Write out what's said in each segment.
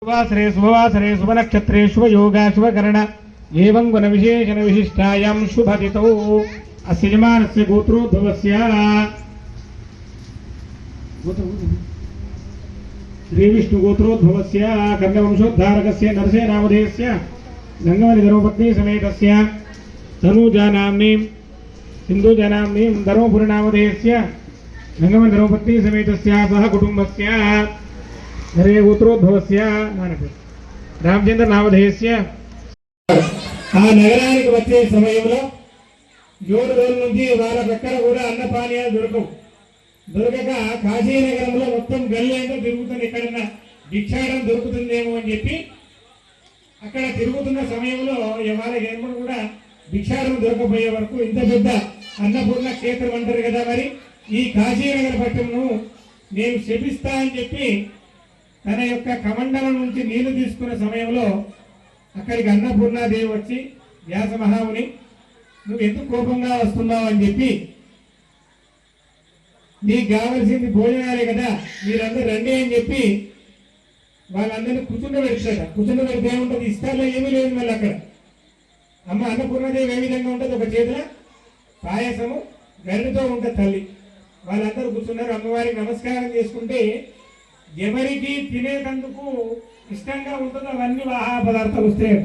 वासरे शुभवासरे शुभनक्षत्रे शुभयोगा शुभकरण एवं गुणविशेषण विशिष्टायां शुभतिथौ अस्य यजमानस्य गोत्रोद्भवस्य श्रीविष्णुगोत्रोद्भवस्य कर्णवंशोद्धारकस्य नरसेनामधेयस्य गंगवली धर्मपत्नी समेतस्य तनूजानाम्नीं सिन्धुजानाम्नीं धर्मपुरनामधेयस्य गंगवली धर्मपत्नी समेतस्य सह कुटुंबस्य हरे गोत्रोद्भवस्य रामचंद्र नामधेयस्य ఆ నగరానికి వచ్చే సమయంలో 7 రోజుల నుంచి వాళ్ళకెక్కడ కూడా అన్నపానీయాలు దొరకక కాశీనగరంలో మొత్తం గల్లీ అంతా తిరుగుతుంది, ఎక్కడన్నా భిక్షాటం దొరుకుతుందేమో అని చెప్పి అక్కడ తిరుగుతున్న సమయంలో వాళ్ళకి ఏమన్నా కూడా భిక్షాటం దొరకపోయే వరకు ఇంత పెద్ద అన్నపూర్ణ క్షేత్రం అంటారు కదా, మరి ఈ కాశీనగర పట్టణంను నేను శపిస్తా అని చెప్పి తన యొక్క కమండలం నుంచి నీళ్లు తీసుకున్న సమయంలో అక్కడికి అన్నపూర్ణాదేవి వచ్చి వ్యాస మహాముని నువ్వు ఎందుకు కోపంగా వస్తున్నావు అని చెప్పి, నీకు కావలసింది భోజనాలే కదా, మీరందరూ రండి అని చెప్పి వాళ్ళందరినీ కూర్చుండబెడతాడ. కూర్చుండబెడితే ఏముంటుంది, ఇష్టాల్లో ఏమీ లేదు. మళ్ళీ అక్కడ అమ్మ అన్నపూర్ణాదేవి ఏ విధంగా ఉంటుంది, ఒక చేతిలో పాయసము గరిటతో ఉంటుంది తల్లి. వాళ్ళందరూ కూర్చున్నారు, అమ్మవారికి నమస్కారం చేసుకుంటే ఎవరికి తినేటందుకు ఇష్టంగా ఉంటుందో అవన్నీ ఆహార పదార్థాలు వస్తాయట.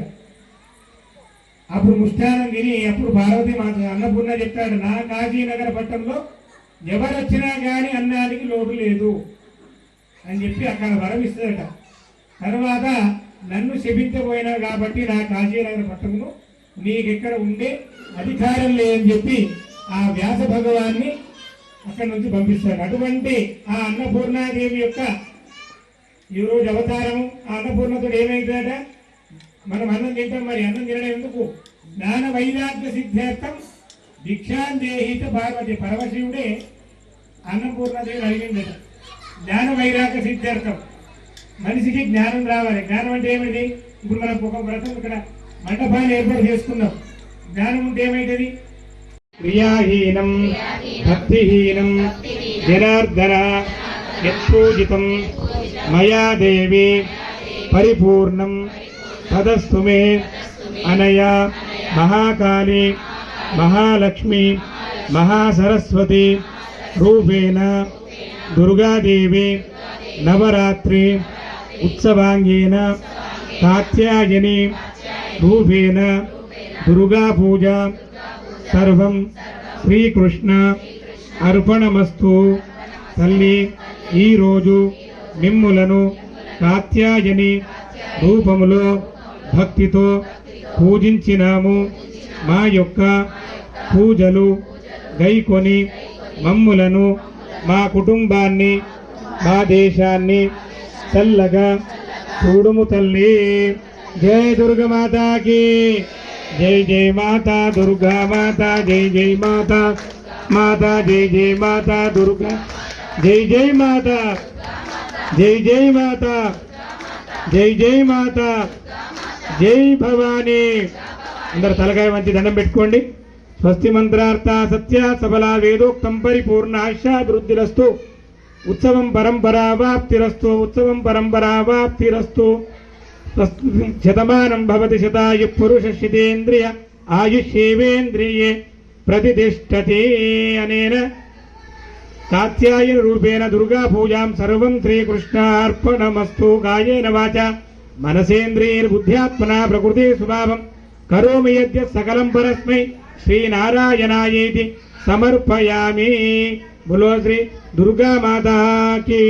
అప్పుడు ముష్టానం తిని అప్పుడు పార్వతి మాత అన్నపూర్ణ చెప్తాడు, నా కాశీనగర పట్టణంలో ఎవరు వచ్చినా కానీ అన్నానికి లోటు లేదు అని చెప్పి అక్కడ వరమిస్తుందట. తర్వాత నన్ను శపించబోయినా కాబట్టి నా కాశీనగర పట్టణంలో నీకెక్కడ ఉండే అధికారం లేదని చెప్పి ఆ వ్యాస భగవాన్ని అక్కడి నుంచి పంపిస్తాడు. అటువంటి ఆ అన్నపూర్ణాదేవి యొక్క ఈ రోజు అవతారం ఆ అన్నపూర్ణతో ఏమైందట, మనం అన్నం తింటాం, మరి అన్నం తినడం ఎందుకు, జ్ఞాన వైరాగ్య సిద్ధార్థం భిక్షాందేహిత పార్వతి. పరమశివుడే అన్నపూర్ణదేవి అడిగిందట, జ్ఞాన వైరాగ్య సిద్ధార్థం మనిషికి జ్ఞానం రావాలి. జ్ఞానం అంటే ఏమిటి, ఇప్పుడు మనం ఒక వ్రతం ఇక్కడ మండపాన్ని ఏర్పాటు చేసుకున్నాం, జ్ఞానం ఉంటే ఏమైతుంది, క్రియాహీనం భక్తిహీనం జనార్దన యత్పూజితం మయా దేవి పరిపూర్ణం తదస్తు మే అనయా మహాకాళీ మహాలక్ష్మి మహాసరస్వతి రూపేణ దుర్గాదేవి నవరాత్రి ఉత్సవాంగేన కాత్యాయని రూపేణ దుర్గా పూజ సర్వం శ్రీకృష్ణ అర్పణమస్తు. తల్లి, ఈరోజు మిమ్ములను కాత్యాయని రూపములో భక్తితో పూజించినాము. మా యొక్క పూజలు గైకొని మమ్ములను మా కుటుంబాన్ని మా దేశాన్ని చల్లగా చూడుము తల్లి. జై దుర్గమాతాకి జై జై మాతా దుర్గా మాతా జై జై మాతా మాతా జై జై మాతా దుర్గా జై జై మాతా జై జై మాతా జై జై మాతా జై భవానీ. అందరు తలకాయ మంచి దండం పెట్టుకోండి. స్వస్తి మంత్రార్థ సత్య సబల వేదోక్తం పరిపూర్ణ ఆశాభివృద్ధిరస్తు. ఉత్సవం పరంపరావాప్తిరస్తు. ఉత్సవం పరంపరావాప్తిరస్తు. శతమానం భవతి శతాయు పురుష శతేంద్రియ ఆయుష్యేవేంద్రియే ప్రతిష్టతే. అనేన కాత్యాయన రూపేణ దుర్గా పూజాం సర్వం శ్రీకృష్ణార్పణమస్తు. కాయేన వాచ మనసేంద్రియైర్బుద్ధ్యాత్మనా ప్రకృతి స్వభావం కరోమి యద్య సకలం పరస్మై శ్రీనారాయణాయేతి సమర్పయామి. బులో శ్రీ దుర్గా మాతాకి.